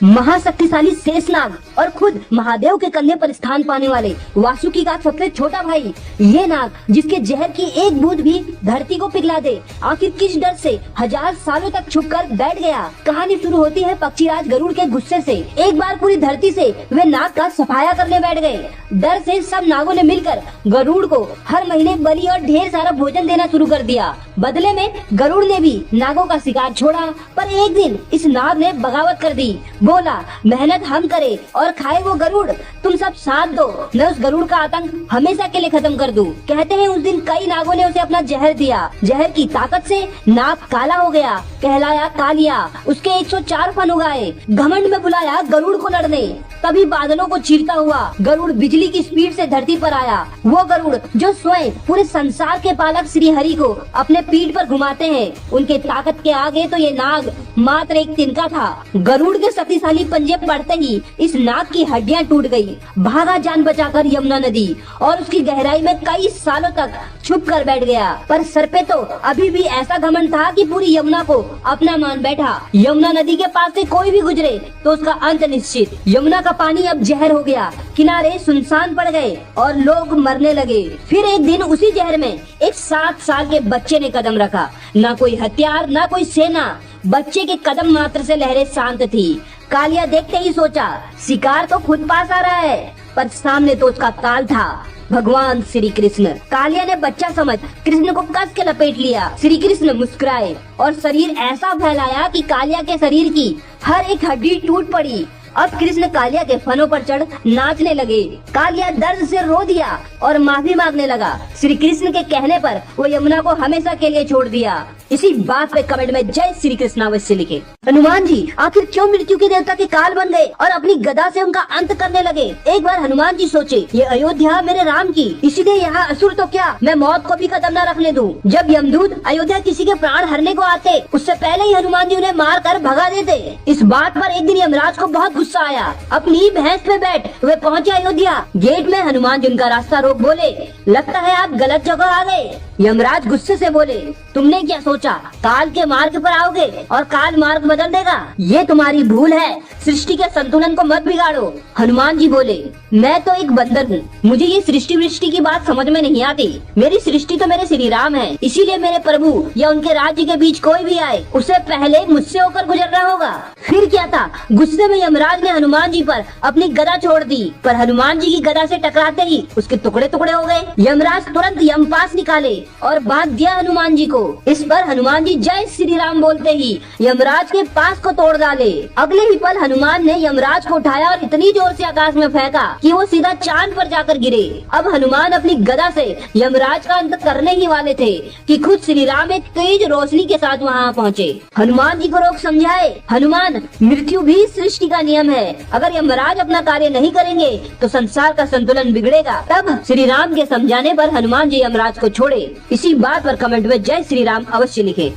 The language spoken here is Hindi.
महाशक्तिशाली शेषनाग और खुद महादेव के कंधे पर स्थान पाने वाले वासुकी का सबसे छोटा भाई ये नाग, जिसके जहर की एक बूंद भी धरती को पिघला दे, आखिर किस डर से हजार सालों तक छुपकर बैठ गया। कहानी शुरू होती है पक्षीराज गरुड़ के गुस्से से। एक बार पूरी धरती से वे नाग का सफाया करने बैठ गए। डर से सब नागों ने मिलकर गरुड़ को हर महीने बलि और ढेर सारा भोजन देना शुरू कर दिया। बदले में गरुड़ ने भी नागों का शिकार छोड़ा, पर एक दिन इस नाग ने बगावत कर दी। बोला, मेहनत हम करे और खाए वो गरुड़, तुम सब साथ दो, मैं उस गरुड़ का आतंक हमेशा के लिए खत्म कर दूं। कहते हैं उस दिन कई नागों ने उसे अपना जहर दिया। जहर की ताकत से नाग काला हो गया, कहलाया कालिया। उसके 104 फन उगाए। घमंड में बुलाया गरुड़ को लड़ने। तभी बादलों को चीरता हुआ गरुड़ बिजली की स्पीड से धरती पर आया। वो गरुड़ जो स्वयं पूरे संसार के पालक श्री हरि को अपने पीठ पर घुमाते हैं, उनके ताकत के आगे तो ये नाग मात्र एक तिनका था। गरुड़ के शक्तिशाली पंजे पड़ते ही इस नाग की हड्डियां टूट गई। भागा जान बचाकर यमुना नदी और उसकी गहराई में कई सालों तक छुप कर बैठ गया। पर सर पे तो अभी भी ऐसा घमंड था कि पूरी यमुना को अपना मान बैठा। यमुना नदी के पास से कोई भी गुजरे तो उसका अंत निश्चित। यमुना का पानी अब जहर हो गया, किनारे सुनसान पड़ गए और लोग मरने लगे। फिर एक दिन उसी जहर में एक 7 साल के बच्चे ने कदम रखा। ना कोई हथियार, ना कोई सेना, बच्चे के कदम मात्र से लहरें शांत थी। कालिया देखते ही सोचा, शिकार तो खुद पास आ रहा है, पर सामने तो उसका काल था, भगवान श्री कृष्ण। कालिया ने बच्चा समझ कृष्ण को कस के लपेट लिया। श्री कृष्ण मुस्कुराए और शरीर ऐसा फैलाया कि कालिया के शरीर की हर एक हड्डी टूट पड़ी। अब कृष्ण कालिया के फनों पर चढ़ नाचने लगे। कालिया दर्द से रो दिया और माफी मांगने लगा। श्री कृष्ण के कहने पर वो यमुना को हमेशा के लिए छोड़ दिया। इसी बात पे कमेंट में जय श्री कृष्ण अवश्य लिखे। हनुमान जी आखिर क्यों मृत्यु के देवता के काल बन गए और अपनी गदा से उनका अंत करने लगे। एक बार हनुमान जी सोचे, ये अयोध्या मेरे राम की, इसीलिए यहाँ असुर तो क्या, मैं मौत को भी कदम न रखने दूं। जब यमदूत अयोध्या किसी के प्राण हरने को आते, उससे पहले ही हनुमान जी उन्हें मार कर भगा देते। इस बात पर एक दिन यमराज को बहुत गुस्सा आया। अपनी भैंस पे बैठ वे पहुँचे अयोध्या। गेट में हनुमान जी उनका रास्ता रोक बोले, लगता है आप गलत जगह आ गए। यमराज गुस्से से बोले, तुमने क्या सोचा, काल के मार्ग पर आओगे और काल मार्ग बदल देगा? ये तुम्हारी भूल है, सृष्टि के संतुलन को मत बिगाड़ो। हनुमान जी बोले, मैं तो एक बंदर हूँ, मुझे ये सृष्टि वृष्टि की बात समझ में नहीं आती। मेरी सृष्टि तो मेरे श्री राम है, इसीलिए मेरे प्रभु या उनके राज्य के बीच कोई भी आए, उससे पहले मुझसे होकर गुजरना होगा। फिर क्या था, गुस्से में यमराज ने हनुमान जी पर अपनी गदा छोड़ दी, पर हनुमान जी की गदा से टकराते ही उसके टुकड़े टुकड़े हो गए। यमराज तुरंत यमपास निकाले और बांध दिया हनुमान जी को। इस पर हनुमान जी जय श्री राम बोलते ही यमराज के पास को तोड़ डाले। अगले ही पल हनुमान ने यमराज को उठाया और इतनी जोर से आकाश में फेंका कि वो सीधा चांद पर जाकर गिरे। अब हनुमान अपनी गदा से यमराज का अंत करने ही वाले थे कि खुद श्री राम एक तेज रोशनी के साथ वहाँ पहुँचे। हनुमान जी को रोक समझाए, हनुमान मृत्यु भी सृष्टि का नियम है, अगर यमराज अपना कार्य नहीं करेंगे तो संसार का संतुलन बिगड़ेगा। तब श्री राम के समझाने पर हनुमान जी यमराज को छोड़े। इसी बात पर कमेंट में जय श्री राम अवश्य लिखे।